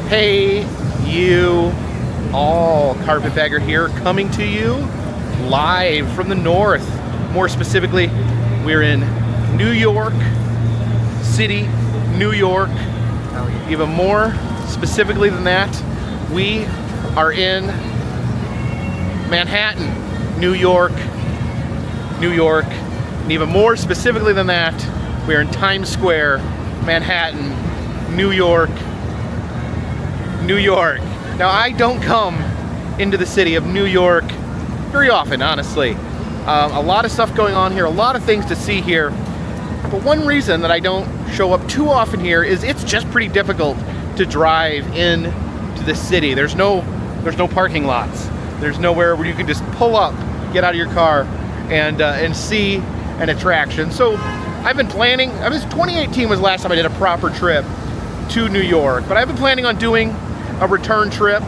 Hey, you all. Carpetbagger here, coming to you live from the north. More specifically, we're in New York City, New York. Even more specifically than that, we are in Manhattan, New York, New York. And even more specifically than that, we're in Times Square, Manhattan, New York, New York. Now, I don't come into the city of New York very often, honestly. A lot of stuff going on here, a lot of things to see here. But one reason that I don't show up too often here is it's just pretty difficult to drive in to the city. There's no parking lots. There's nowhere where you can just pull up, get out of your car, and see an attraction. So I've been planning. 2018 was the last time I did a proper trip to New York, but I've been planning on doing a return trip.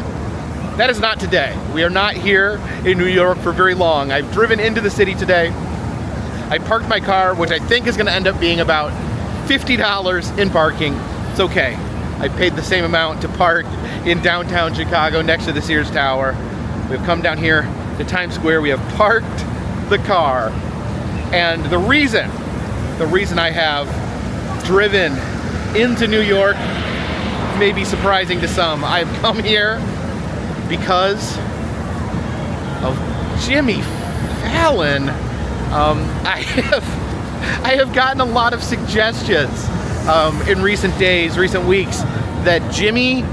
That is not today. We are not here in New York for very long. I've driven into the city today. I parked my car, which I think is going to end up being about $50 in parking. It's okay. I paid the same amount to park in downtown Chicago next to the Sears Tower. We've come down here to Times Square. We have parked the car. And the reason I have driven into New York may be surprising to some. I've come here because of Jimmy Fallon. I have gotten a lot of suggestions in recent days, recent weeks, that Jimmy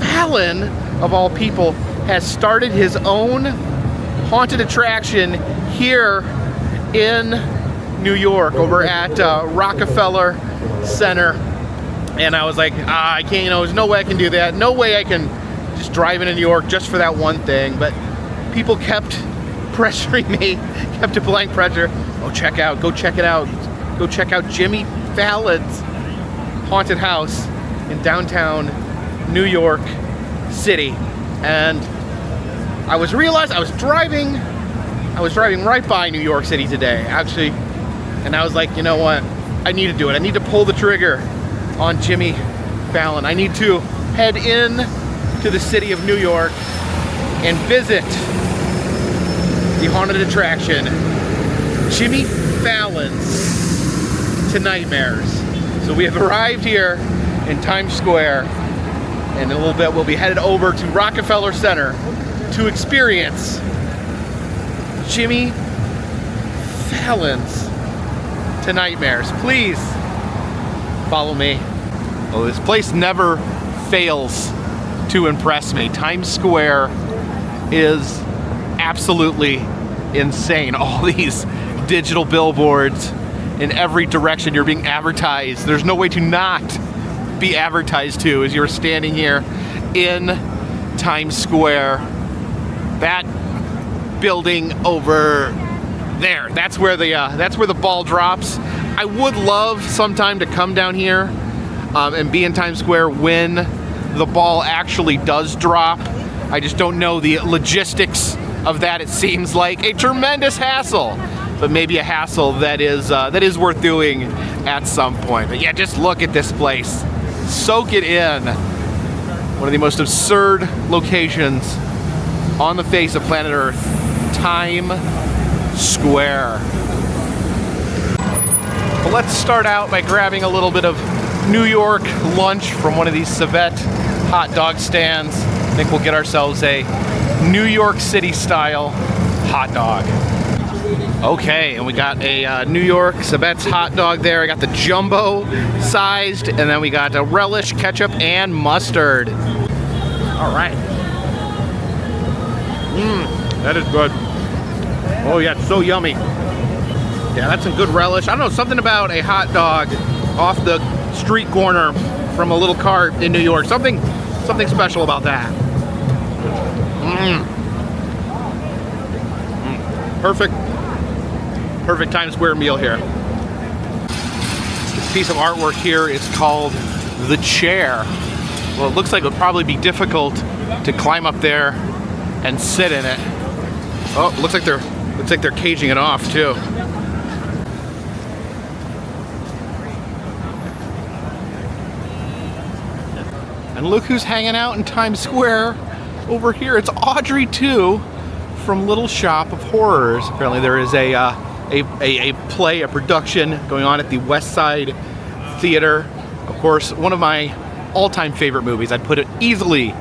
Fallon, of all people, has started his own haunted attraction here in New York over at Rockefeller Center. And I was like, I can't, there's no way I can do that. No way I can just drive into New York just for that one thing. But people kept pressuring me, kept applying pressure. Go check it out. Go check out Jimmy Fallon's haunted house in downtown New York City. And I was driving right by New York City today, actually. And I was like, you know what? I need to do it. I need to pull the trigger on Jimmy Fallon. I need to head in to the city of New York and visit the haunted attraction, Jimmy Fallon's Tonightmares. So we have arrived here in Times Square, and in a little bit we'll be headed over to Rockefeller Center to experience Jimmy Fallon's Tonightmares. Please follow me. Oh, this place never fails to impress me. Times Square is absolutely insane. All these digital billboards in every direction. You're being advertised. There's no way to not be advertised to as you're standing here in Times Square. That building over there, that's where the ball drops. I would love sometime to come down here and be in Times Square when the ball actually does drop. I just don't know the logistics of that. It seems like a tremendous hassle, but maybe a hassle that is worth doing at some point. But yeah, just look at this place. Soak it in. One of the most absurd locations on the face of planet Earth, Times Square. Well, let's start out by grabbing a little bit of New York lunch from one of these civet hot dog stands. I think we'll get ourselves a New York City style hot dog. Okay, and we got a New York civet's hot dog there. I got the jumbo sized, and then we got a relish, ketchup, and mustard. All right. That is good. Oh yeah, it's so yummy. Yeah, that's some good relish. I don't know, something about a hot dog off the street corner from a little cart in New York. Something special about that. Perfect Times Square meal here. This piece of artwork here is called The Chair. Well, it looks like it would probably be difficult to climb up there and sit in it. Oh, looks like they're caging it off too. And look who's hanging out in Times Square over here. It's Audrey 2 from Little Shop of Horrors. Apparently there is a play, a production going on at the West Side Theater. Of course, one of my all-time favorite movies. I'd put it easily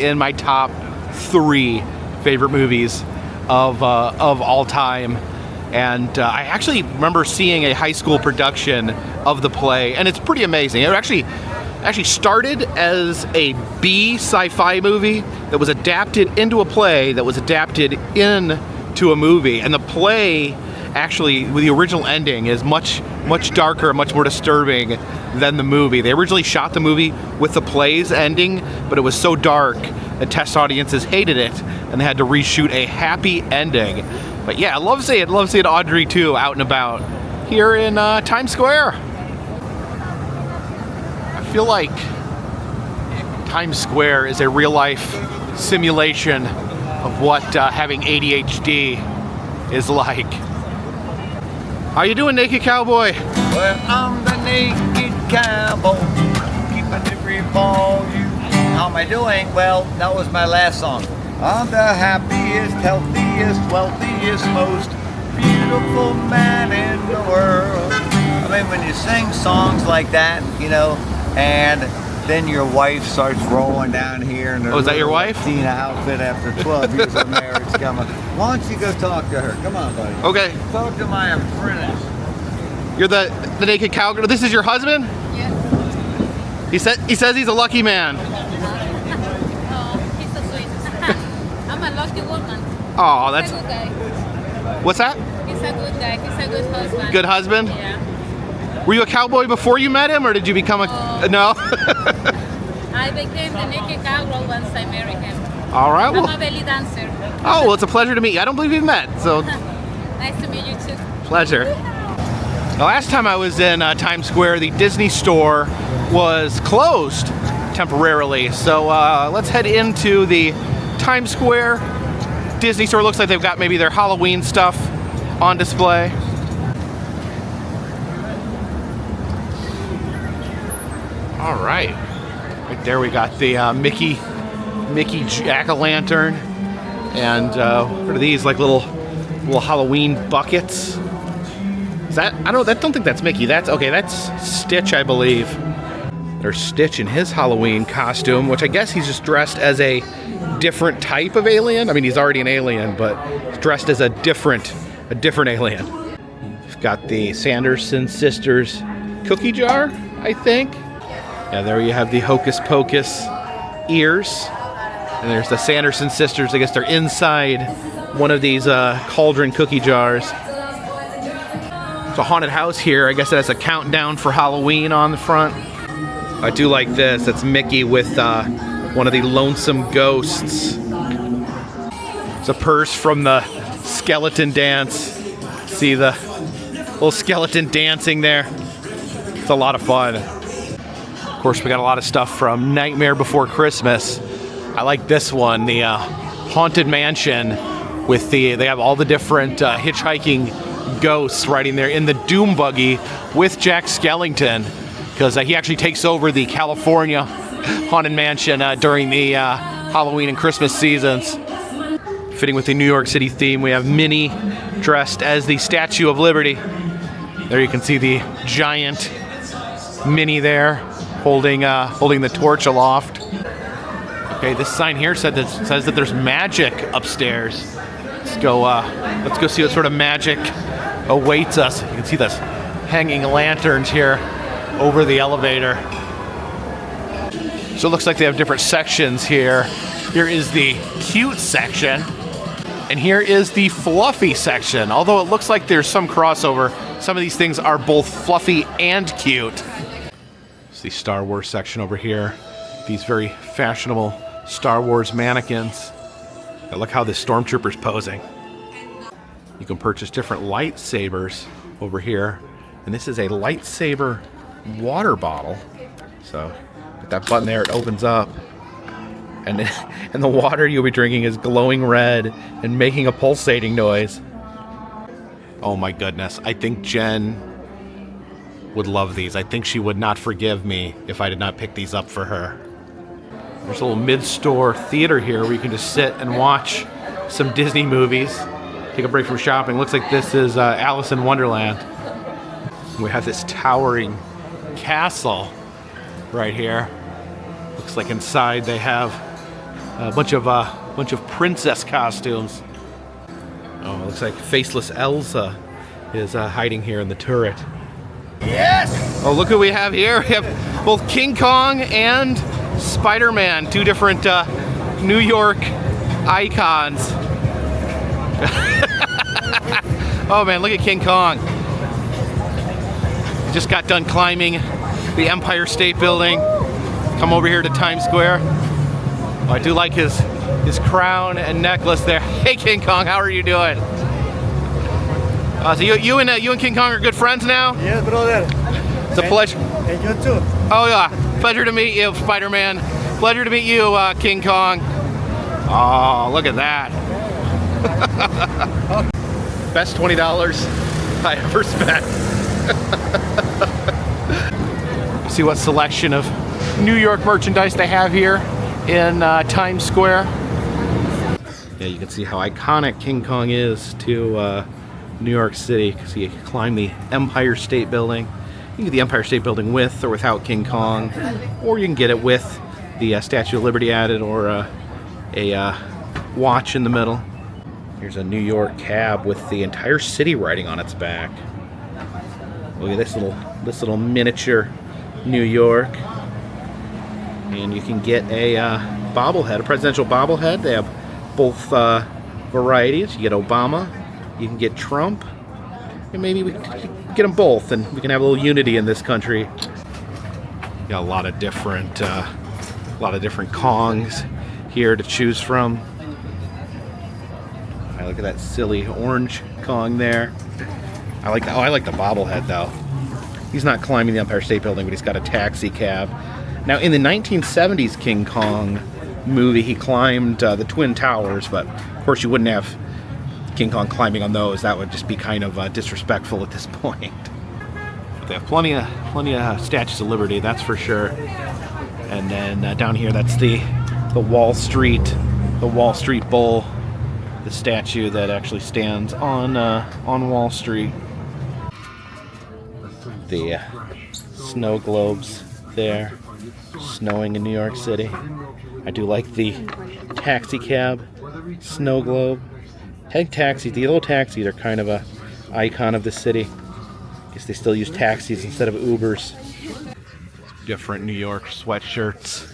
in my top 3 favorite movies of all time. And I actually remember seeing a high school production of the play, and it's pretty amazing. It actually started as a B sci-fi movie that was adapted into a play that was adapted into a movie. And the play, actually, with the original ending, is much darker, much more disturbing than the movie. They originally shot the movie with the play's ending, but it was so dark that test audiences hated it, and they had to reshoot a happy ending. But yeah, I love seeing Audrey 2 out and about here in Times Square. I feel like Times Square is a real-life simulation of what having ADHD is like. How you doing, Naked Cowboy? Well, I'm the naked cowboy, keeping it real for you. How am I doing? Well, that was my last song. I'm the happiest, healthiest, wealthiest, most beautiful man in the world. I mean, when you sing songs like that, you know, and then your wife starts rolling down here in her is that your wife? Tina outfit after 12 years of marriage. Come on. Why don't you go talk to her? Come on, buddy. Okay. Talk to my apprentice. You're the naked cowgirl. This is your husband? Yes. He says he's a lucky man. Oh, he's so sweet. I'm a lucky woman. Oh, He's a good guy. What's that? He's a good guy. He's a good husband. Good husband? Yeah. Were you a cowboy before you met him, or did you become a... No? I became the naked cowgirl once I married him. All right. I'm Well, a belly dancer. oh, well, it's a pleasure to meet you. I don't believe we've met, so Nice to meet you too. pleasure. The last time I was in Times Square, the Disney store was closed temporarily. So let's head into the Times Square Disney store. Looks like they've got maybe their Halloween stuff on display. All right. Right there we got the Mickey jack-o'-lantern. And what are these, like little Halloween buckets? Is that, I don't think that's Mickey. That's Stitch, I believe. There's Stitch in his Halloween costume, which I guess he's just dressed as a different type of alien. I mean, he's already an alien, but he's dressed as a different alien. We've got the Sanderson sisters cookie jar, I think. Yeah, there you have the Hocus Pocus ears. And there's the Sanderson sisters. I guess they're inside one of these cauldron cookie jars. It's a haunted house here. I guess it has a countdown for Halloween on the front. I do like this. That's Mickey with one of the lonesome ghosts. It's a purse from the skeleton dance. See the little skeleton dancing there. It's a lot of fun. Of course, we got a lot of stuff from Nightmare Before Christmas. I like this one, the Haunted Mansion with they have all the different hitchhiking ghosts riding there in the Doom Buggy with Jack Skellington, because he actually takes over the California Haunted Mansion during the Halloween and Christmas seasons. Fitting with the New York City theme, we have Minnie dressed as the Statue of Liberty. There you can see the giant Minnie there, holding the torch aloft. Okay, this sign here says that there's magic upstairs. Let's go see what sort of magic awaits us. You can see this hanging lanterns here over the elevator. So it looks like they have different sections here. Here is the cute section, and here is the fluffy section. Although it looks like there's some crossover, some of these things are both fluffy and cute. It's the Star Wars section over here. These very fashionable Star Wars mannequins. And look how this stormtrooper's posing. You can purchase different lightsabers over here. And this is a lightsaber water bottle. So, with that button there, it opens up. And the water you'll be drinking is glowing red and making a pulsating noise. Oh my goodness. I think Jen would love these. I think she would not forgive me if I did not pick these up for her. There's a little mid-store theater here where you can just sit and watch some Disney movies, take a break from shopping. Looks like this is Alice in Wonderland. We have this towering castle right here. Looks like inside they have a bunch of princess costumes. Oh, it looks like faceless Elsa is hiding here in the turret. Yes! Oh, look what we have here. We have both King Kong and Spider-Man, two different New York icons. Oh man, look at King Kong. He just got done climbing the Empire State Building. Come over here to Times Square. Oh, I do like his crown and necklace there. Hey King Kong, how are you doing? So you and King Kong are good friends now? Yes, brother. It's a pleasure. And you too. Oh yeah, pleasure to meet you, Spider-Man. Pleasure to meet you, King Kong. Oh, look at that. Best $20 I ever spent. See what selection of New York merchandise they have here in Times Square. Yeah, you can see how iconic King Kong is to New York City, because he climbed the Empire State Building. You can get the Empire State Building with or without King Kong, or you can get it with the Statue of Liberty added, or a watch in the middle. Here's a New York cab with the entire city riding on its back. Look at this little miniature New York. And you can get a bobblehead, a presidential bobblehead. They have both varieties. You get Obama, you can get Trump, and maybe we can get them both, and we can have a little unity in this country. Got a lot of different Kongs here to choose from. I look at that silly orange Kong there. I like that. Oh, I like the bobblehead though. He's not climbing the Empire State Building, but he's got a taxi cab. Now, in the 1970s King Kong movie, he climbed the Twin Towers, but of course you wouldn't have King Kong climbing on those. That would just be kind of disrespectful at this point. But they have plenty of statues of Liberty, that's for sure. And then down here, that's the Wall Street Bull, the statue that actually stands on Wall Street. The snow globes there, snowing in New York City. I do like the taxi cab snow globe. I think taxis, the little taxis are kind of a icon of the city. I guess they still use taxis instead of Ubers. Different New York sweatshirts.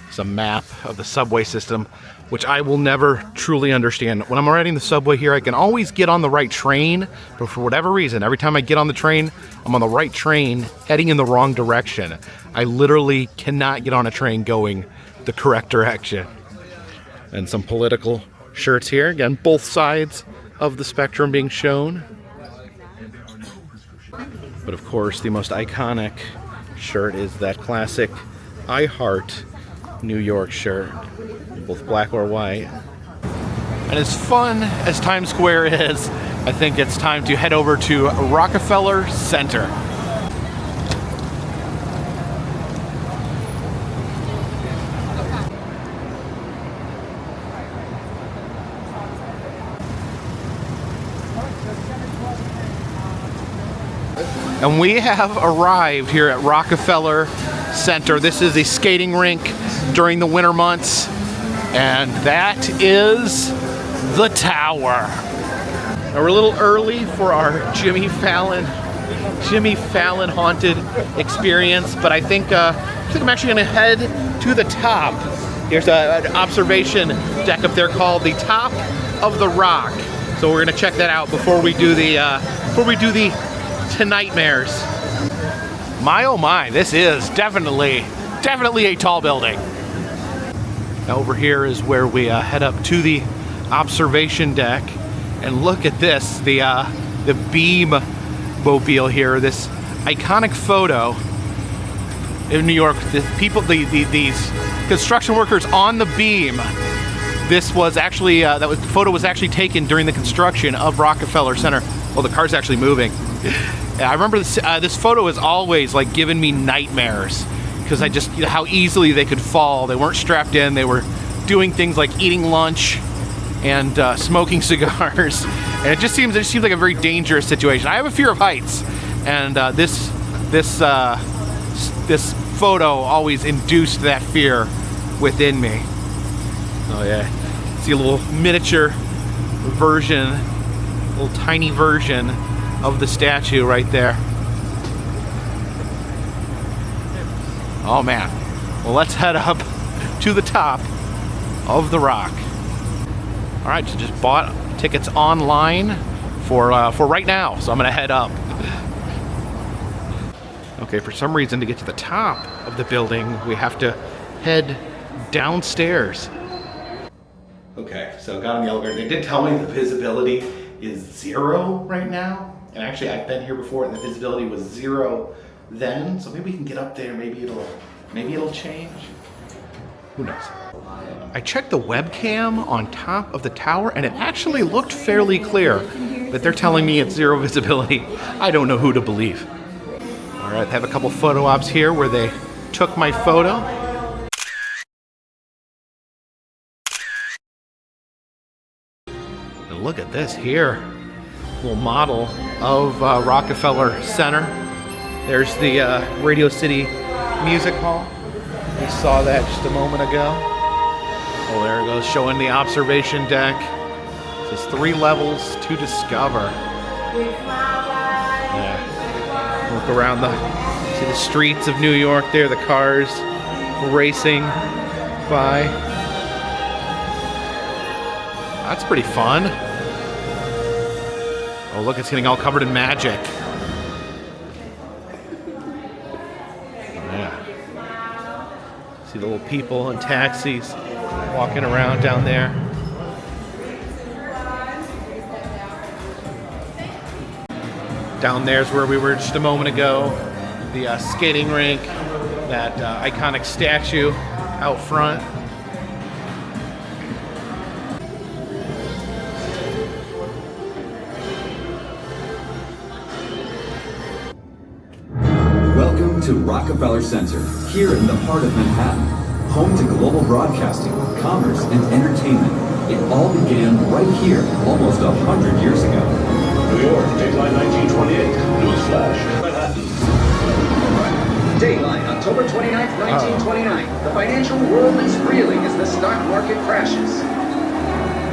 It's a map of the subway system, which I will never truly understand. When I'm riding the subway here, I can always get on the right train, but for whatever reason, every time I get on the train, I'm on the right train heading in the wrong direction. I literally cannot get on a train going the correct direction. And some political shirts here. Again, both sides of the spectrum being shown. But of course, the most iconic shirt is that classic I Heart New York shirt, both black or white. And as fun as Times Square is, I think it's time to head over to Rockefeller Center. And we have arrived here at Rockefeller Center. This is a skating rink during the winter months, and that is the tower. Now we're a little early for our Jimmy Fallon haunted experience, but I think I'm actually going to head to the top. There's an observation deck up there called the Top of the Rock, so we're going to check that out before we do the Tonightmares. My oh my, this is definitely a tall building. Now over here is where we head up to the observation deck, and look at this, the beam mobile here, this iconic photo in New York. These construction workers on the beam. This was actually the photo was actually taken during the construction of Rockefeller Center. Well, the car's actually moving. I remember this photo has always like given me nightmares, because I just, you know, how easily they could fall. They weren't strapped in. They were doing things like eating lunch and smoking cigars, and it just seems like a very dangerous situation. I have a fear of heights, and this photo always induced that fear within me. Oh yeah, see a little miniature version, little tiny version of the statue right there. Oh man, well let's head up to the top of the rock. All right, so just bought tickets online for right now, so I'm gonna head up. Okay, for some reason to get to the top of the building, we have to head downstairs. Okay, so got on the elevator. They did tell me the visibility is 0 right now, and actually I've been here before and the visibility was 0 then, so maybe we can get up there. Maybe it'll change. Who knows? I checked the webcam on top of the tower and it actually looked fairly clear, but they're telling me it's 0 visibility. I don't know who to believe. All right, I have a couple photo ops here where they took my photo. And look at this here, little model of Rockefeller Center. There's the Radio City Music Hall. We saw that just a moment ago. Oh, there it goes, showing the observation deck. It says 3 levels to discover. Yeah. Look around see the streets of New York there, the cars racing by. That's pretty fun. Oh, look, it's getting all covered in magic. See the little people and taxis walking around down there. Down there's where we were just a moment ago. The skating rink, that iconic statue out front. Welcome to Rockefeller Center, here in the heart of Manhattan, home to global broadcasting, commerce, and entertainment. It all began right here, almost 100 years ago. New York, Dateline 1928. Newsflash. Manhattan. Dateline, October 29th, 1929. The financial world is reeling as the stock market crashes.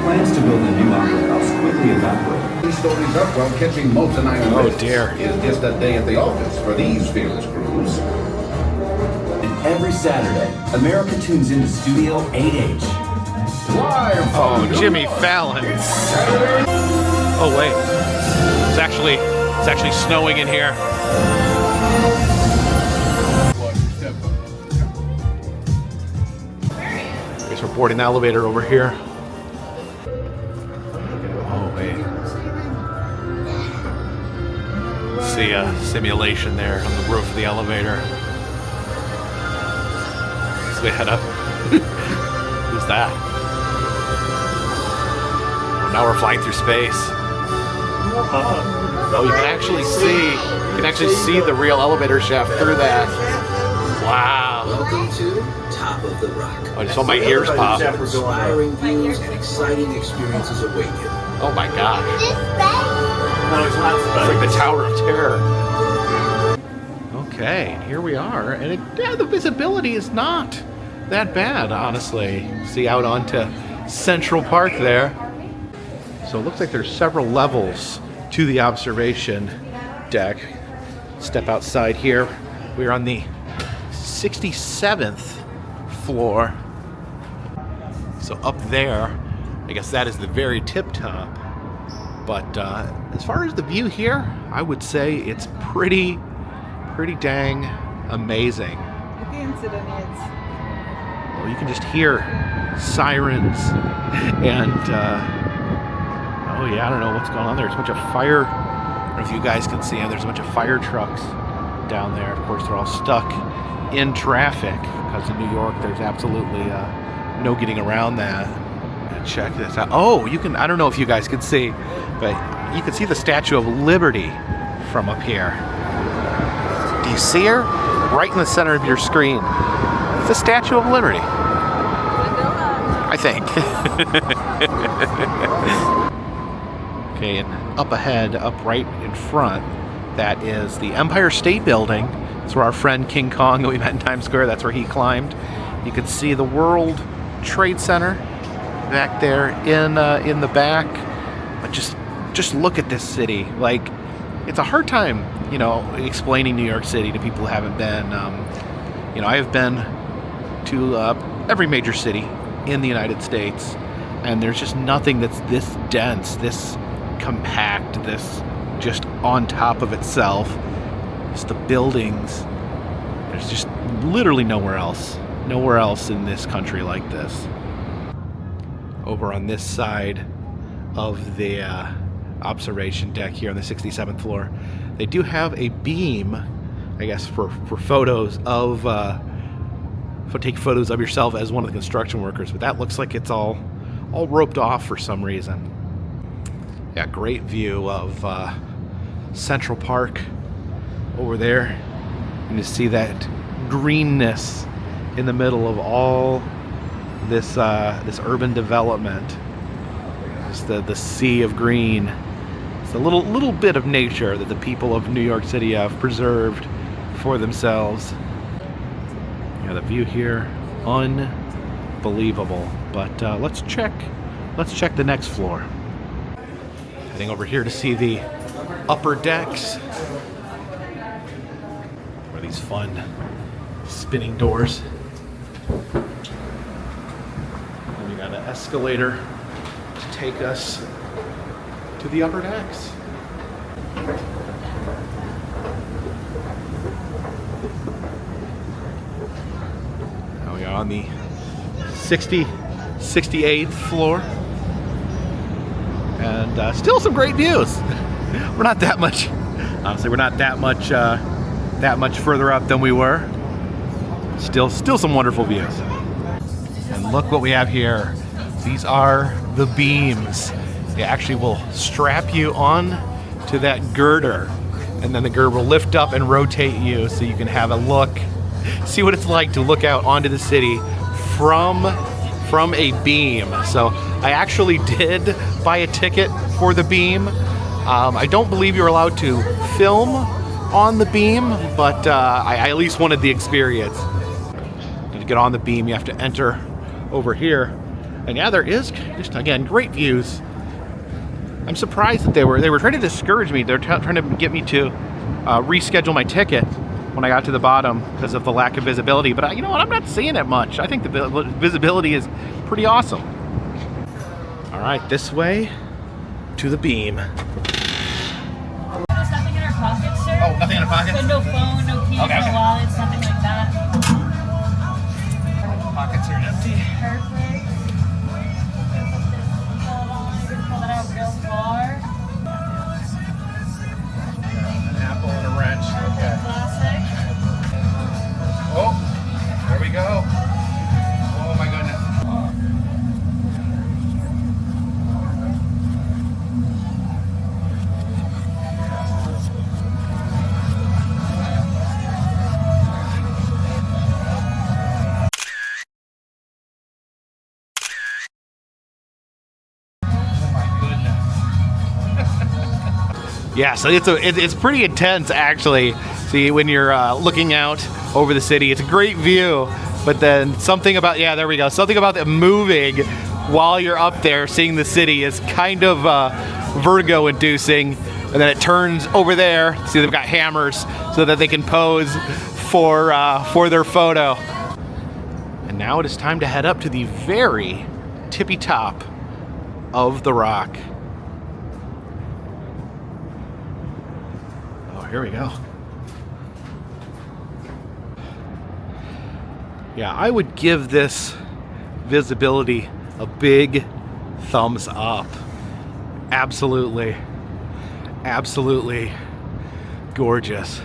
Plans to build a new opera house quickly evaporate. These stories up while catching multi-night Oh dear. It's just a day at the office for these fearless crews. And every Saturday, America tunes into Studio 8H. Oh, Jimmy Fallon. Oh wait, it's actually snowing in here. I guess we're boarding the elevator over here. Oh wait. See a simulation there on the roof of the elevator. So we head up. Who's that? Oh, now we're flying through space. Oh, you can actually see the real elevator shaft through that. Wow. Welcome to Top of the Rock. I just saw my ears pop. Inspiring views and exciting experiences await you. Oh my gosh. It's like the Tower of Terror. Okay, here we are, and the visibility is not that bad, honestly. See out onto Central Park there. So it looks like there's several levels to the observation deck. Step outside here. We're on the 67th floor. So up there, I guess that is the very tip top. But as far as the view here, I would say it's pretty dang amazing. What the incident is. Well, you can just hear sirens and oh yeah, I don't know what's going on there. There's a bunch of fire. I don't know if you guys can see them. There's a bunch of fire trucks down there. Of course, they're all stuck in traffic because in New York, there's absolutely no getting around that. Check this out. Oh, you can. I don't know if you guys can see, but you can see the Statue of Liberty from up here. Do you see her? right in the center of your screen. It's the Statue of Liberty, I think. Okay, and up ahead, up right in front, that is the Empire State Building. That's where our friend King Kong that we met in Times Square, that's where he climbed. You can see the World Trade Center back there in the back. But just look at this city. Like, it's a hard time, you know, explaining New York City to people who haven't been. You know, I have been to every major city in the United States, and there's just nothing that's this dense, this compact, this just on top of itself. Just the buildings. There's just literally nowhere else in this country like this. Over on this side of the observation deck here on the 67th floor, they do have a beam, I guess, for photos of take photos of yourself as one of the construction workers, but that looks like it's all roped off for some reason. Yeah, great view of Central Park over there, and you see that greenness in the middle of all this this urban development. Just the sea of green. It's a little bit of nature that the people of New York City have preserved for themselves. Yeah, the view here, unbelievable. But let's check the next floor. Heading over here to see the upper decks, where these fun spinning doors. And we got an escalator to take us to the upper decks. Now we are on the 68th floor, and still some great views. We're not that much, honestly, we're not that much further up than we were. Still some wonderful views. And look what we have here. These are the beams. They actually will strap you on to that girder, and then the girder will lift up and rotate you so you can have a look, see what it's like to look out onto the city from a beam. So I actually did buy a ticket for the beam. I don't believe you're allowed to film on the beam, but I at least wanted the experience. To get on the beam, you have to enter over here. And yeah, there is just, again, great views. I'm surprised that they were trying to discourage me. They're trying to get me to reschedule my ticket when I got to the bottom because of the lack of visibility. But you know what? I'm not seeing it much. I think the visibility is pretty awesome. All right, this way to the beam. There's nothing in our pockets, sir? Oh, nothing in our pockets? So no phone, no keys, Okay. no wallets, nothing like that. Pockets are empty. Perfect. Hold on, you can pull that out real far. An apple and a wrench. Okay. Classic. Oh, there we go. Oh my goodness. Yeah, so it's pretty intense actually. See, when you're looking out over the city, it's a great view. But then something about, yeah, there we go. Something about it moving while you're up there, seeing the city, is kind of vertigo-inducing. And then it turns over there. See, they've got hammers so that they can pose for their photo. And now it is time to head up to the very tippy top of the rock. Here we go. Yeah, I would give this visibility a big thumbs up. Absolutely gorgeous.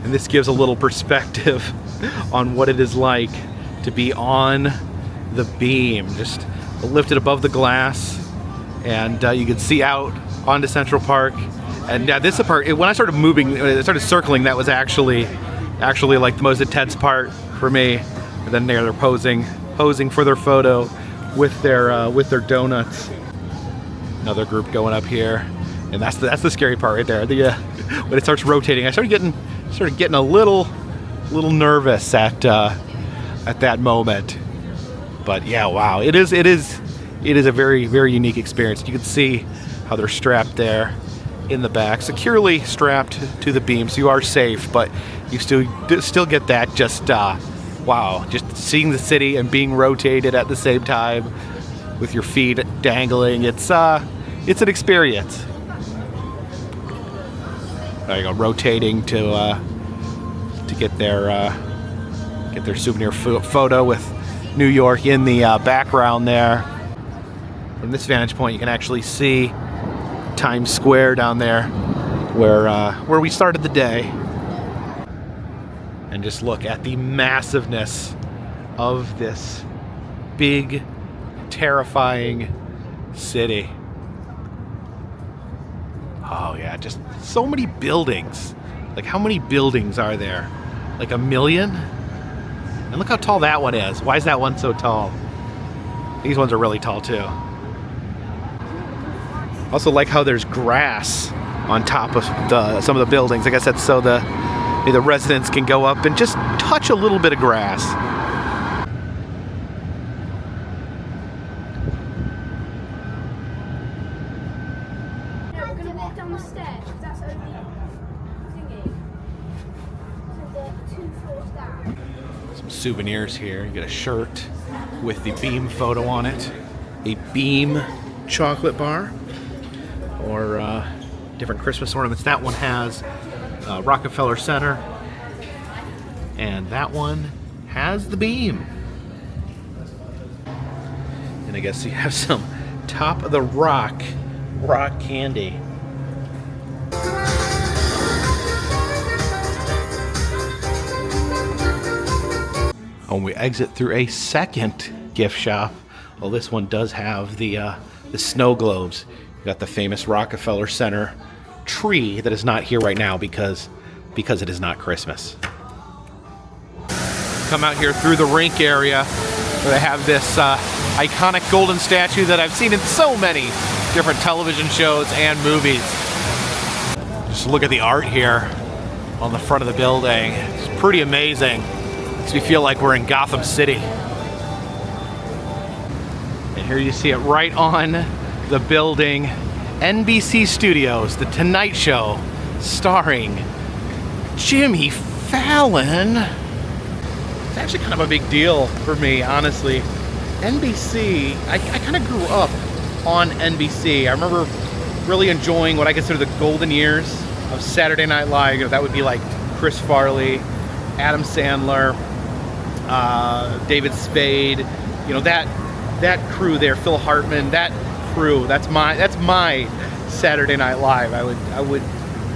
And this gives a little perspective on what it is like to be on the beam, just lifted above the glass, and you can see out onto Central Park. And this is the part, when I started moving, when I started circling, that was actually like the most intense part for me. And then they're posing for their photo with their donuts. Another group going up here, and that's the scary part right there. When it starts rotating, I started getting a little nervous at that moment. But yeah, wow, it is a very, very unique experience. You can see how they're strapped there in the back, securely strapped to the beam, so you are safe. But you still get that just wow, just seeing the city and being rotated at the same time with your feet dangling. It's an experience. There you go, rotating to get their souvenir photo with New York in the background there. From this vantage point, you can actually see Times Square down there, where we started the day. And just look at the massiveness of this big, terrifying city. Oh yeah, just so many buildings. Like, how many buildings are there? Like 1 million? And look how tall that one is. Why is that one so tall? These ones are really tall too. Also like how there's grass on top of some of the buildings. Like I said, so the residents can go up and just touch a little bit of grass. Yeah, we're gonna walk down the stairs. That's only thingy. So the 2 floors down. Some souvenirs here. You get a shirt with the Beam photo on it, a Beam chocolate bar, or different Christmas ornaments. That one has Rockefeller Center, and that one has the Beam. And I guess you have some top of the rock candy. And we exit through a second gift shop. Well, this one does have the snow globes. You got the famous Rockefeller Center tree that is not here right now because it is not Christmas. Come out here through the rink area where they have this iconic golden statue that I've seen in so many different television shows and movies. Just look at the art here on the front of the building. It's pretty amazing. Makes me feel like we're in Gotham City. And here you see it right on the building. NBC Studios, The Tonight Show, starring Jimmy Fallon. It's actually kind of a big deal for me, honestly. NBC, I kind of grew up on NBC. I remember really enjoying what I consider the golden years of Saturday Night Live. You know, that would be like Chris Farley, Adam Sandler, David Spade. You know, that crew there, Phil Hartman, that crew. That's my Saturday Night Live. I would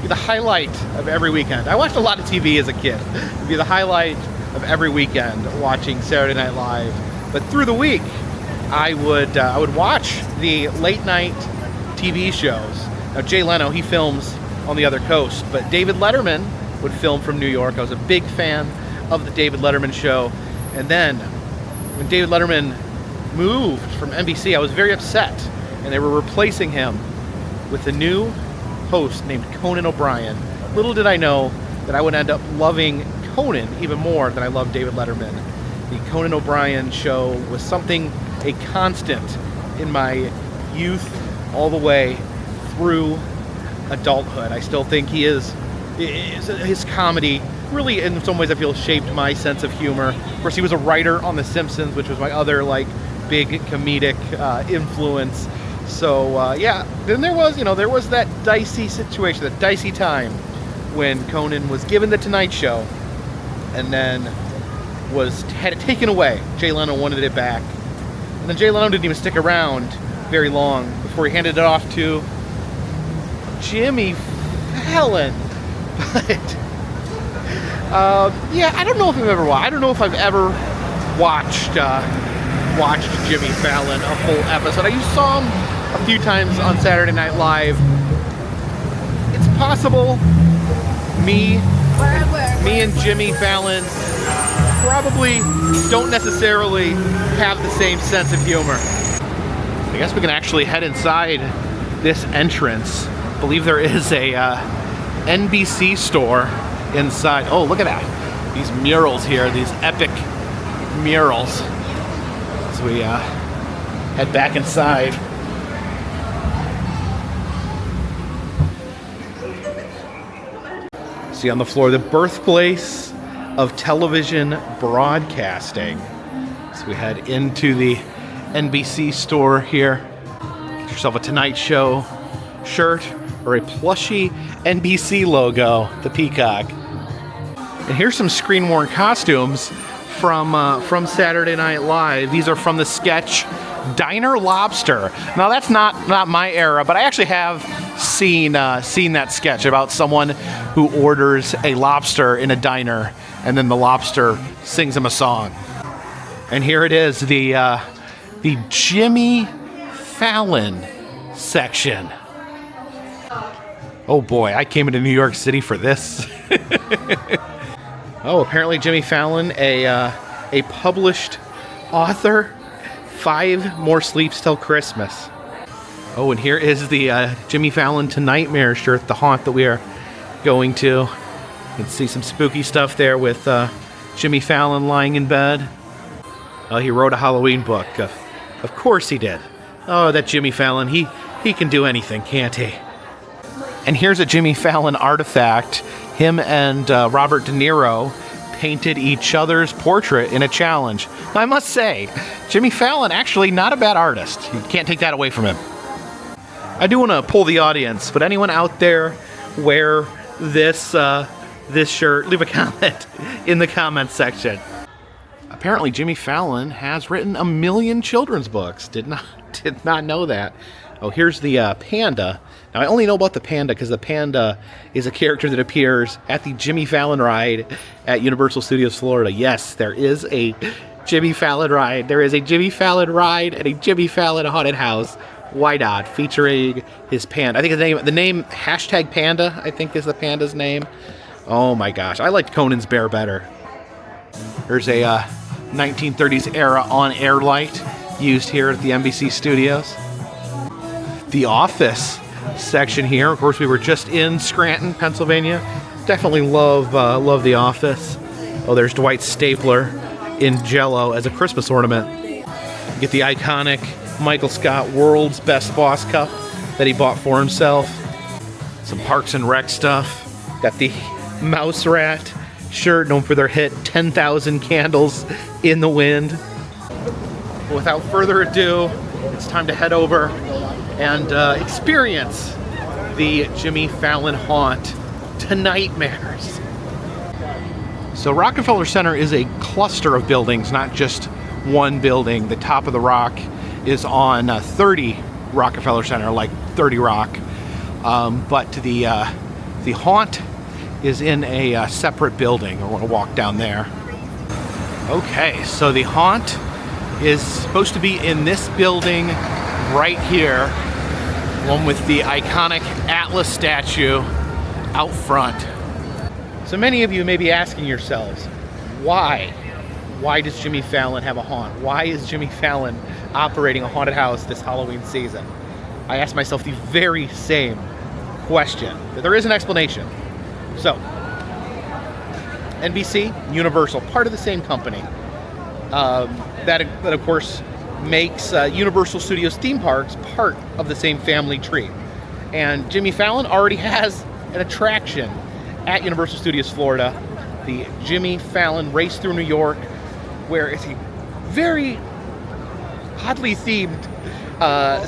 be the highlight of every weekend. I watched a lot of TV as a kid. It would be the highlight of every weekend watching Saturday Night Live. But through the week, I would watch the late night TV shows. Now Jay Leno, he films on the other coast, but David Letterman would film from New York. I was a big fan of the David Letterman show. And then when David Letterman moved from NBC, I was very upset, and they were replacing him with a new host named Conan O'Brien. Little did I know that I would end up loving Conan even more than I loved David Letterman. The Conan O'Brien show was a constant in my youth all the way through adulthood. I still think his comedy really, in some ways, I feel shaped my sense of humor. Of course, he was a writer on The Simpsons, which was my other big comedic influence. So yeah, then there was that dicey situation, that dicey time when Conan was given The Tonight Show and then had it taken away. Jay Leno wanted it back. And then Jay Leno didn't even stick around very long before he handed it off to Jimmy Fallon. But yeah, I don't know if I've ever watched watched Jimmy Fallon a full episode. I saw him a few times on Saturday Night Live. It's possible me and Jimmy Fallon probably don't necessarily have the same sense of humor. I guess we can actually head inside this entrance. I believe there is a NBC store inside. Oh, look at that. These murals here, these epic murals. So we head back inside. See on the floor, the birthplace of television broadcasting. So we head into the NBC store here. Get yourself a Tonight Show shirt or a plushy NBC logo, the peacock. And here's some screen-worn costumes from Saturday Night Live. These are from the sketch Diner Lobster. Now that's not my era, but I actually have seen that sketch about someone who orders a lobster in a diner, and then the lobster sings him a song. And here it is, the Jimmy Fallon section. Oh boy, I came into New York City for this. Oh, apparently Jimmy Fallon, a published author. 5 more sleeps till Christmas. Oh, and here is the Jimmy Fallon Tonightmares shirt, the haunt that we are going to. You can see some spooky stuff there with Jimmy Fallon lying in bed. Oh, he wrote a Halloween book. Of course he did. Oh, that Jimmy Fallon, he can do anything, can't he? And here's a Jimmy Fallon artifact. Him and Robert De Niro painted each other's portrait in a challenge. Now, I must say, Jimmy Fallon, actually not a bad artist. You can't take that away from him. I do want to poll the audience. Would anyone out there wear this shirt? Leave a comment in the comments section. Apparently, Jimmy Fallon has written 1 million children's books. Did not know that. Oh, here's the panda. Now, I only know about the panda because the panda is a character that appears at the Jimmy Fallon ride at Universal Studios Florida. Yes, there is a Jimmy Fallon ride. There is a Jimmy Fallon ride at a Jimmy Fallon haunted house. Why not? Featuring his panda. I think the name hashtag panda, I think is the panda's name. Oh my gosh, I liked Conan's Bear better. There's a 1930s era on-air light used here at the NBC Studios. The Office section here. Of course, we were just in Scranton, Pennsylvania. Definitely love The Office. Oh, there's Dwight Stapler in Jell-O as a Christmas ornament. You get the iconic Michael Scott World's Best Boss Cup that he bought for himself. Some Parks and Rec stuff. Got the Mouse Rat shirt, known for their hit 10,000 Candles in the Wind. Without further ado, it's time to head over and experience the Jimmy Fallon haunt, Tonightmares. So Rockefeller Center is a cluster of buildings, not just one building. The top of the rock is on 30 Rockefeller Center, like 30 Rock. But the haunt is in a separate building. I want to walk down there. Okay, so the haunt is supposed to be in this building right here, one with the iconic Atlas statue out front. So many of you may be asking yourselves, why? Why does Jimmy Fallon have a haunt? Why is Jimmy Fallon operating a haunted house this Halloween season? I asked myself the very same question. There is an explanation. So, NBC, Universal, part of the same company. That of course makes Universal Studios theme parks part of the same family tree. And Jimmy Fallon already has an attraction at Universal Studios Florida, the Jimmy Fallon Race Through New York, where it's a very oddly themed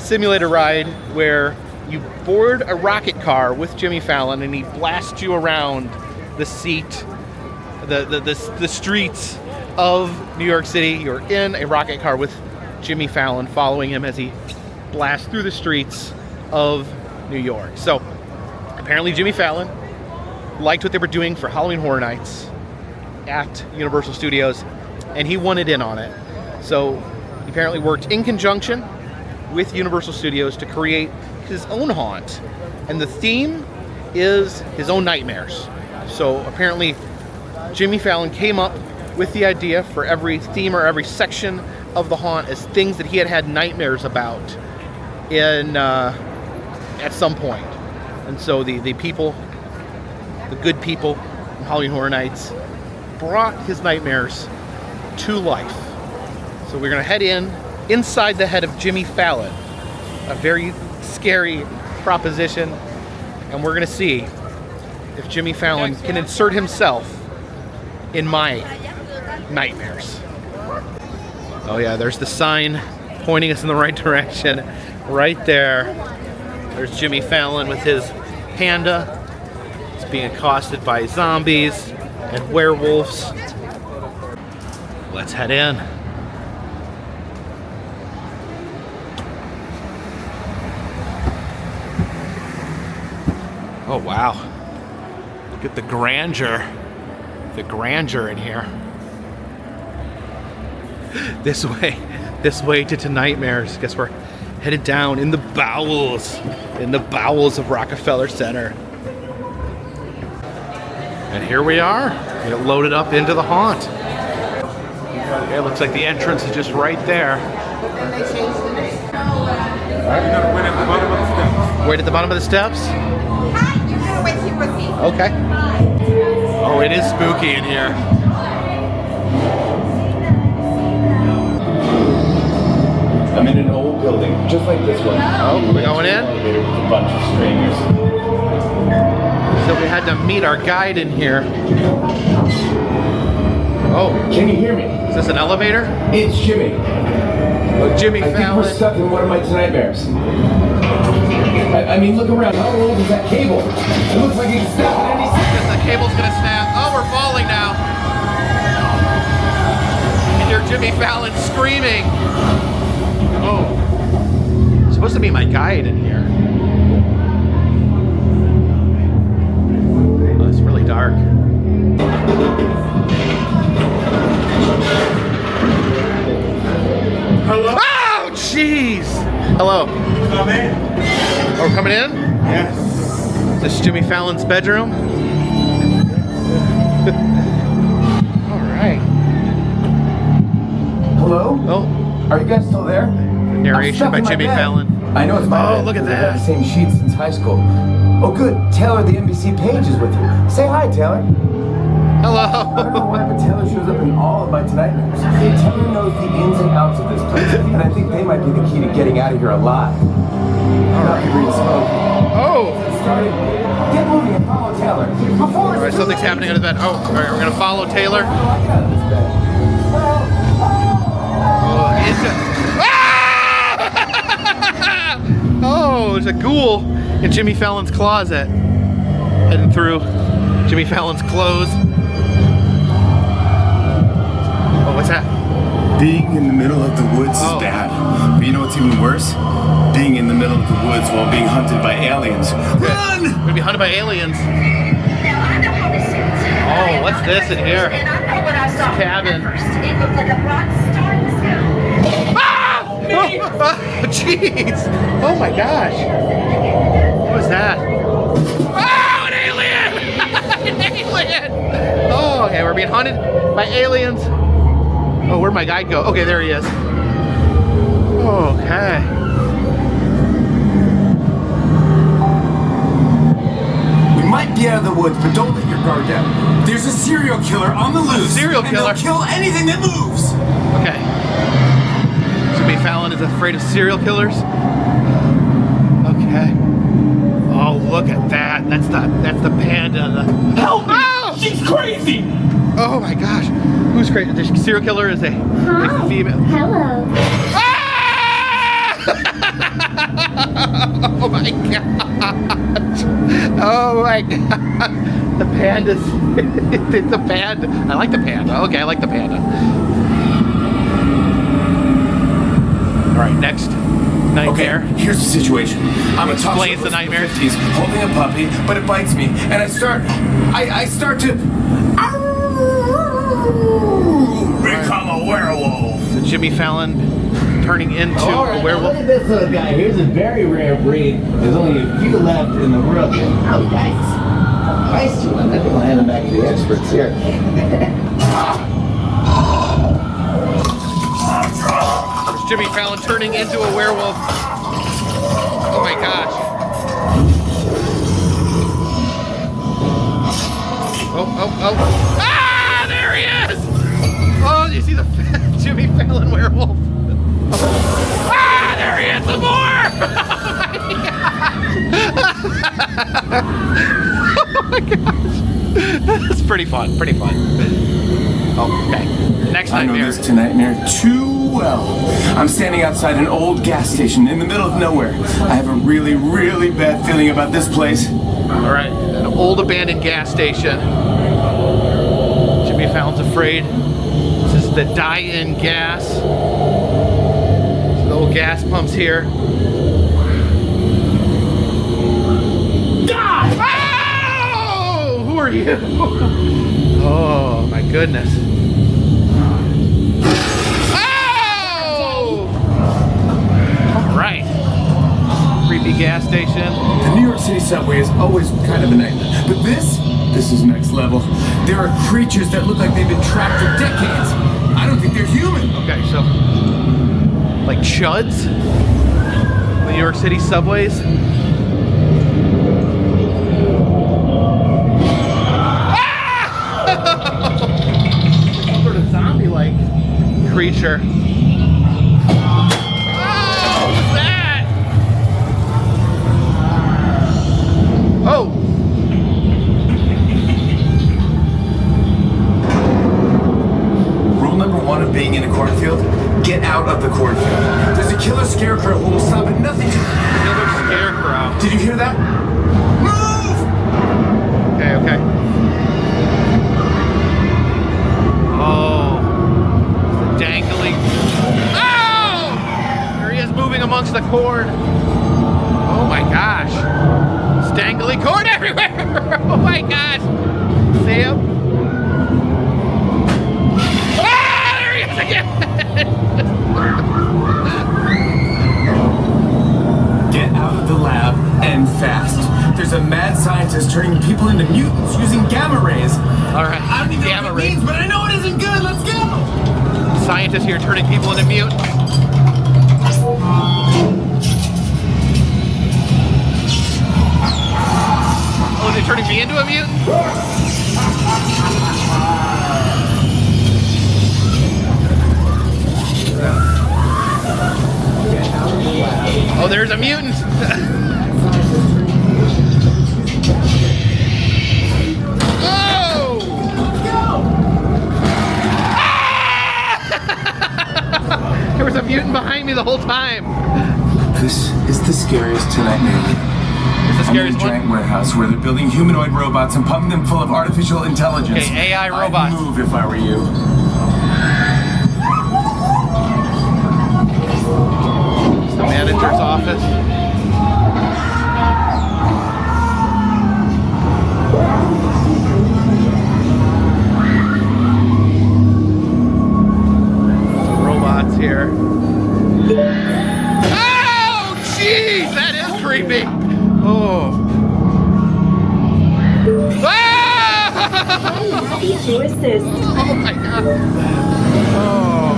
simulator ride where you board a rocket car with Jimmy Fallon and he blasts you around the streets of New York City. You're in a rocket car with Jimmy Fallon, following him as he blasts through the streets of New York. So apparently Jimmy Fallon liked what they were doing for Halloween Horror Nights at Universal Studios, and he wanted in on it. So He apparently worked in conjunction with Universal Studios to create his own haunt. And the theme is his own nightmares. So apparently Jimmy Fallon came up with the idea for every theme or every section of the haunt as things that he had had nightmares about in at some point. And so the people, the good people from Halloween Horror Nights brought his nightmares to life. So we're gonna head inside the head of Jimmy Fallon, a very scary proposition, and we're gonna see if Jimmy Fallon can insert himself in my nightmares. Oh yeah, there's the sign pointing us in the right direction. Right there. There's Jimmy Fallon with his panda. He's being accosted by zombies and werewolves. Let's head in. Oh wow. Look at the grandeur. The grandeur in here. This way to Tonightmares. Guess we're headed down in the bowels of Rockefeller Center. And here we are. We get loaded up into the haunt. Okay, it looks like the entrance is just right there. Wait at the bottom of the steps? Hi, you're gonna wait here with me. Okay. Oh, it is spooky in here. I'm in an old building, just like this one. Oh, we're going in? Elevator with a bunch of strangers. So we had to meet our guide in here. Oh. Can you hear me? Is this an elevator? It's Jimmy. Oh, Jimmy I Fallon. think we're stuck in one of my Tonightmares. I mean, look around. How old is that cable? It looks like it's snap at any second. The cable's gonna snap. Oh, we're falling now. You can hear Jimmy Fallon screaming. Oh. It's supposed to be my guide in here. Oh, it's really dark. Hello? Oh, jeez! Hello. Come in. Oh, we're coming in? Yes. This is Jimmy Fallon's bedroom. All right. Hello? Oh. Are you guys still there? Narration by Jimmy Fallon. I know it's my bed. look at We've had that. the same sheet since high school. Oh, good. Taylor, the NBC page, is with you. Say hi, Taylor. Hello. I don't know why, but Taylor shows up in all of my Tonightmares. Taylor knows the ins and outs of this place, and I think they might be the key to getting out of here alive. All right. Oh. Starting. Get moving and follow Taylor. All right, something's happening under the bed. Oh, all right, we're gonna follow Taylor. Oh, there's a ghoul in Jimmy Fallon's closet. Heading through Jimmy Fallon's clothes. Oh, what's that? Being in the middle of the woods is bad. But you know what's even worse? Being in the middle of the woods while being hunted by aliens. Run! We're gonna be hunted by aliens. Oh, what's this in here? Cabin. Ah! Oh, jeez! Oh my gosh! What was that? Oh, an alien! An alien! Oh, okay, we're being hunted by aliens. Oh, where'd my guide go? Okay, there he is. Okay. We might be out of the woods, but don't let your guard down. There's a serial killer on the loose. Serial killer? And they'll kill anything that moves. Okay. Jimmy Fallon is afraid of serial killers. Okay. Oh, look at that. That's the panda. Help me! Oh! She's crazy! Oh my gosh. Who's crazy? The serial killer is a female. Hello. Ah! Oh my gosh. Oh my god. The panda's it's a panda. I like the panda. Okay, I like the panda. Alright, next nightmare. Okay, here's the situation. I'm a toss Explains the nightmare. holding a puppy, but it bites me, and I start to become a werewolf. So Jimmy Fallon turning into a werewolf. Look at this little guy. Here's a very rare breed. There's only a few left in the world. Oh, nice. Nice one. I think I'll hand him back to the experts here. There's Jimmy Fallon turning into a werewolf. Oh my gosh. Oh. Ah, there he is! Oh, you see the Jimmy Fallon werewolf? Ah, there he is, some more! Oh my gosh. That's pretty fun, Oh, okay. Next I know nightmare. this Tonightmare too well. I'm standing outside an old gas station in the middle of nowhere. I have a really, really bad feeling about this place. All right, an old abandoned gas station. Jimmy Fallon's afraid. This is the die-in gas. So the old gas pumps here. God! Oh! Who are you? Oh my goodness. Oh! All right. Creepy gas station. The New York City subway is always kind of a nightmare, but this is next level. There are creatures that look like they've been trapped for decades. I don't think they're human. Okay, so like chuds? The New York City subways? Some sort of zombie-like creature. Oh, what's that? Oh! Rule number one of being in a cornfield: get out of the cornfield. There's a killer scarecrow who will stop at nothing to... Killer scarecrow. Did you hear that? Move! Okay. Oh. It's a dangling. Oh! There he is moving amongst the cord. Oh my gosh. It's dangling cord everywhere. Oh my gosh. See him? Ah! There he is again. Get out of the lab and fast. There's a mad scientist turning people into mutants using gamma rays. All right. I don't even know what it means, but I know it isn't good. Let's go! Scientists here turning people into mutants. Oh, is he turning me into a mutant? Oh, there's a mutant. Oh! Ah! There was a mutant behind me the whole time. This is the scariest Tonightmare. It's the scariest I'm in a giant one. warehouse where they're building humanoid robots and pumping them full of artificial intelligence. Okay, AI robots. I'd move if I were you. It's the manager's office. Some robots here. Oh, jeez, that is creepy. Oh. Ah! Happy to assist. Oh my god. Oh.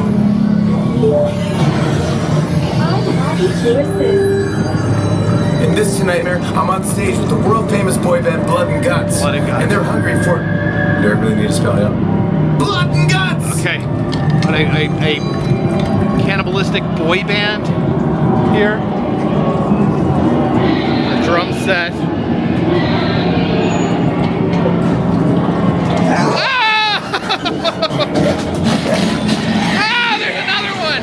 I'm happy to assist. In this Tonightmare, I'm on stage with the world-famous boy band Blood and Guts. Blood and Guts. And they're hungry for... Do I really need to spell it out? Blood and Guts! Okay. But a cannibalistic boy band here. The drum set. Ah! Ah, there's another one!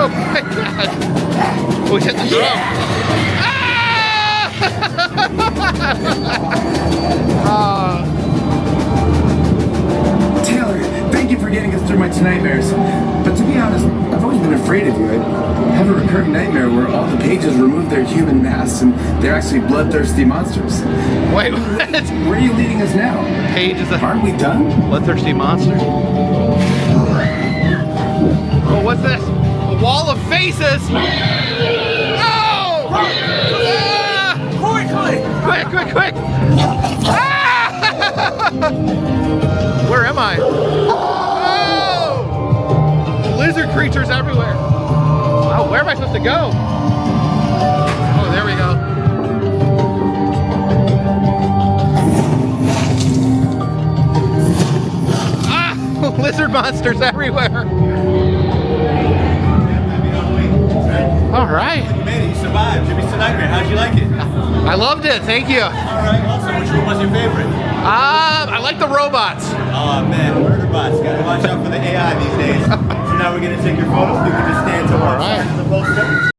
Oh my god! Oh, he's hit the drum. Ah! Taylor, thank you for getting us through my Tonightmares. But to be honest, I've always been afraid of you. I have a recurring nightmare where all the pages remove their human masks and they're actually bloodthirsty monsters. Wait, what? Where are you leading us now? Page is a Aren't we done? bloodthirsty monster. Oh, what's this? A wall of faces! Oh! Ah! Quick! Ah! Where am I? Oh! Lizard creatures everywhere. Oh, where am I supposed to go? Oh, there we go. Ah! Lizard monsters everywhere. All right. You made it. You survived. Jimmy's Nightmare. How'd you like it? I loved it. Thank you. All right. Also, which one was your favorite? I like the robots. Oh man, murder bots. Gotta watch out for the AI these days. So now we're gonna take your photos. You can just stand to one side of the poster.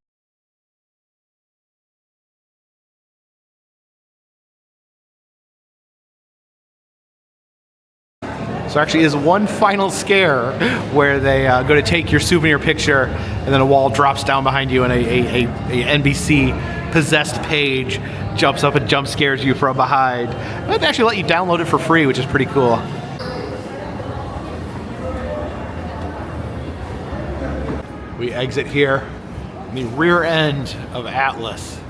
So actually is one final scare where they go to take your souvenir picture and then a wall drops down behind you and a NBC possessed page jumps up and jump scares you from behind. They actually let you download it for free, which is pretty cool. We exit here in the rear end of Atlas.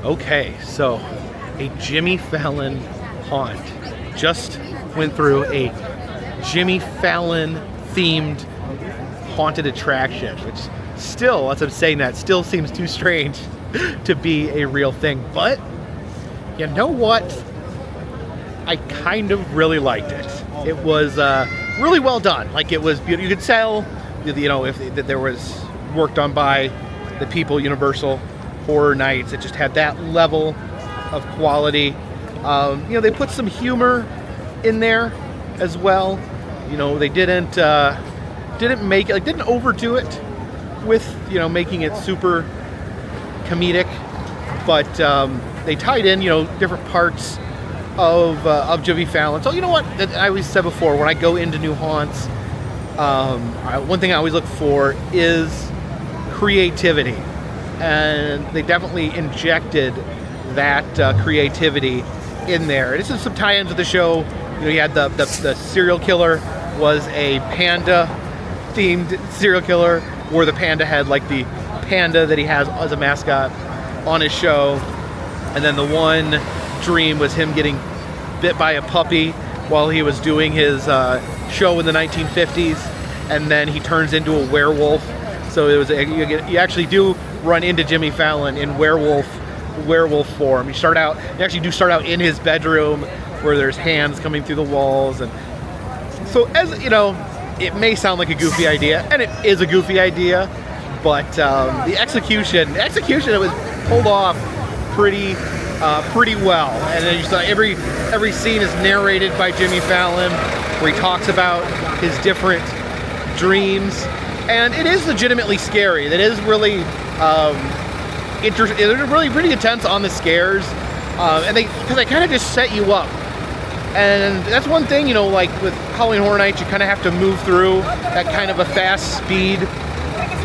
Okay, so a Jimmy Fallon haunt. Just went through a Jimmy Fallon themed haunted attraction, which still, as I'm saying that, still seems too strange to be a real thing. But you know what? I kind of really liked it. It was really well done. Like, it was beautiful. You could tell, you know, if that there was work done by the people, Universal Horror Nights. It just had that level of quality. You know, they put some humor in there as well. You know, they didn't make it, like, didn't overdo it with, you know, making it super comedic, but they tied in, you know, different parts of Jimmy Fallon. So, you know what, I always said before, when I go into new haunts, one thing I always look for is creativity, and they definitely injected that creativity in there. This is some tie-ins with the show. You know, you had the serial killer was a panda themed serial killer, where the panda had like the panda that he has as a mascot on his show, and then the one dream was him getting bit by a puppy while he was doing his show in the 1950s, and then he turns into a werewolf. So it was you actually do run into Jimmy Fallon in werewolf form. You actually do start out in his bedroom, where there's hands coming through the walls. And so, as you know, it may sound like a goofy idea, and it is a goofy idea, but the execution it was pulled off pretty well. And then you saw every scene is narrated by Jimmy Fallon, where he talks about his different dreams, and it is legitimately scary. It is really interesting. They're really pretty intense on the scares, and because they kind of just set you up. And that's one thing, you know, like with Halloween Horror Nights, you kind of have to move through at kind of a fast speed.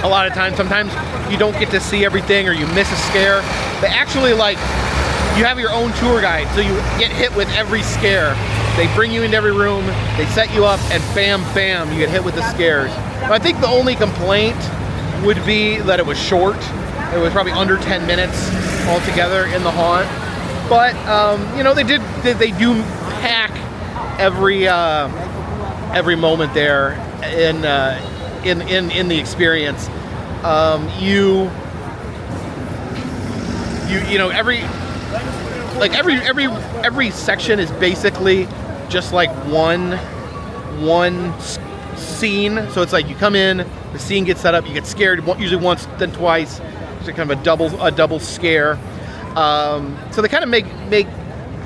A lot of times, sometimes you don't get to see everything, or you miss a scare. They actually, like, you have your own tour guide, so you get hit with every scare. They bring you into every room, they set you up, and bam, bam, you get hit with the scares. But I think the only complaint would be that it was short. It was probably under 10 minutes altogether in the haunt. But you know, they do pack every moment there in the experience. You know, every section is basically just like one scene. So it's like you come in, the scene gets set up, you get scared usually once, then twice. It's kind of a double scare. So they kind of make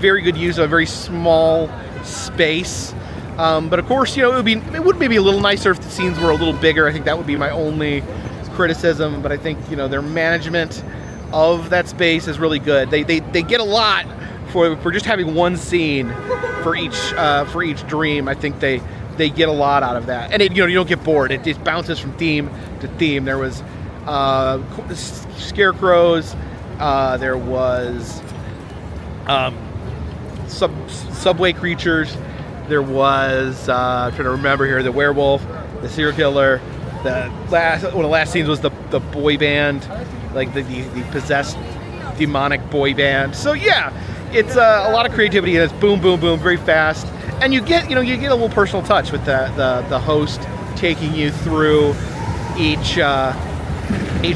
very good use of a very small space. But of course, you know, it would maybe a little nicer if the scenes were a little bigger. I think that would be my only criticism. But I think, you know, their management of that space is really good. They get a lot for just having one scene for each dream. I think they get a lot out of that, and you don't get bored. It just bounces from theme to theme. There was scarecrows. There was subway creatures. There was I'm trying to remember here, the werewolf. the serial killer. One of the last scenes was the boy band, like the possessed demonic boy band. So yeah, it's a lot of creativity, and it's boom, boom, boom, very fast. And you get a little personal touch with the host taking you through each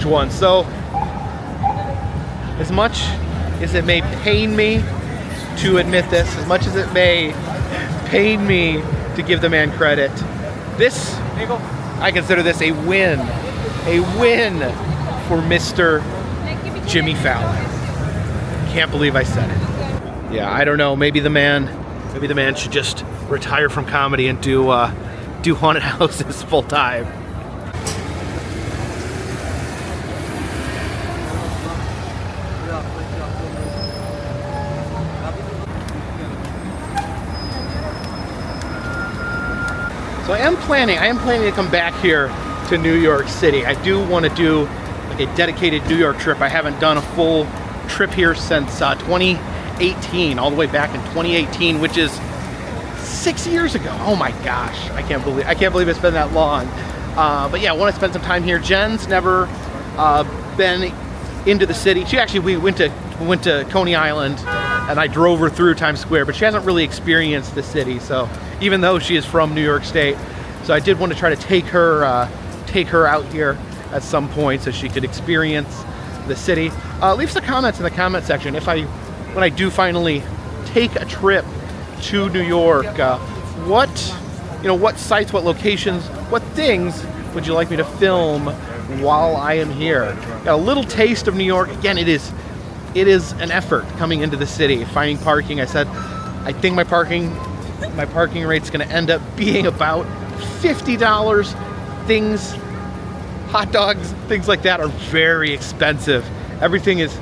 one. So as much as it may pain me to admit this, as much as it may pain me to give the man credit, I consider this a win for Mr. Jimmy Fallon. Can't believe I said it. Yeah, I don't know. Maybe the man should just retire from comedy and do haunted houses full time. So I am planning to come back here to New York City. I do want to do like a dedicated New York trip. I haven't done a full trip here since 2018, all the way back in 2018, which is 6 years ago. Oh my gosh, I can't believe it's been that long. But yeah, I want to spend some time here. Jen's never been into the city. We went to Coney Island, and I drove her through Times Square, but she hasn't really experienced the city. So even though she is from New York State, so I did want to try to take her out here at some point so she could experience the city. Leave some comments in the comment section when I do finally take a trip to New York. What sites, what locations, what things would you like me to film while I am here? Got a little taste of New York. Again, it is an effort coming into the city, finding parking. I said I think my parking rate's going to end up being about $50. Hot dogs, things like that are very expensive. Everything has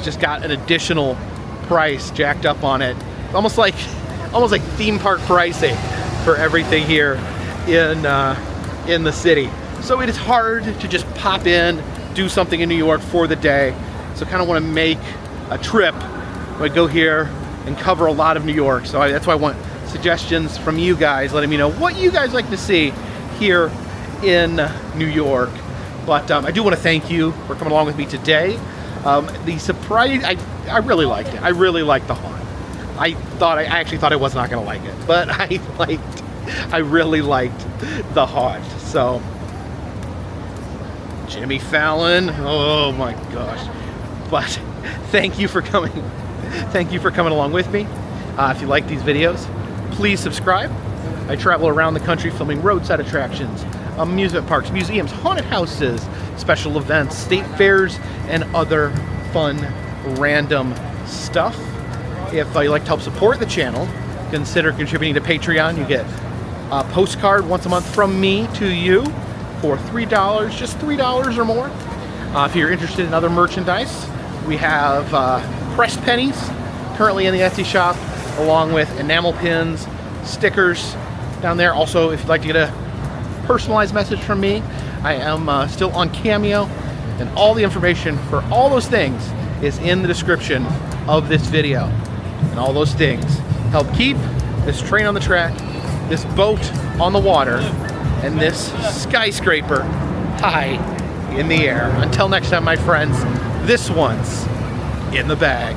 just got an additional price jacked up on it. Almost like theme park pricing for everything here in the city. So it is hard to just pop in, do something in New York for the day. So I kind of want to make a trip where I go here and cover a lot of New York. So that's why I want suggestions from you guys, letting me know what you guys like to see here in New York. But I do want to thank you for coming along with me today. The surprise, I really liked it. I really liked the haunt. I actually thought I was not going to like it, but I really liked the haunt. So Jimmy Fallon, oh my gosh. But thank you for coming. Thank you for coming along with me. If you like these videos, please subscribe. I travel around the country filming roadside attractions, amusement parks, museums, haunted houses, special events, state fairs, and other fun, random stuff. If you'd like to help support the channel, consider contributing to Patreon. You get a postcard once a month from me to you for $3, just $3 or more. If you're interested in other merchandise, we have pressed pennies currently in the Etsy shop, along with enamel pins, stickers down there. Also, if you'd like to get a personalized message from me, I am still on Cameo, and all the information for all those things is in the description of this video. And all those things help keep this train on the track, this boat on the water, and this skyscraper high in the air. Until next time, my friends, this one's in the bag.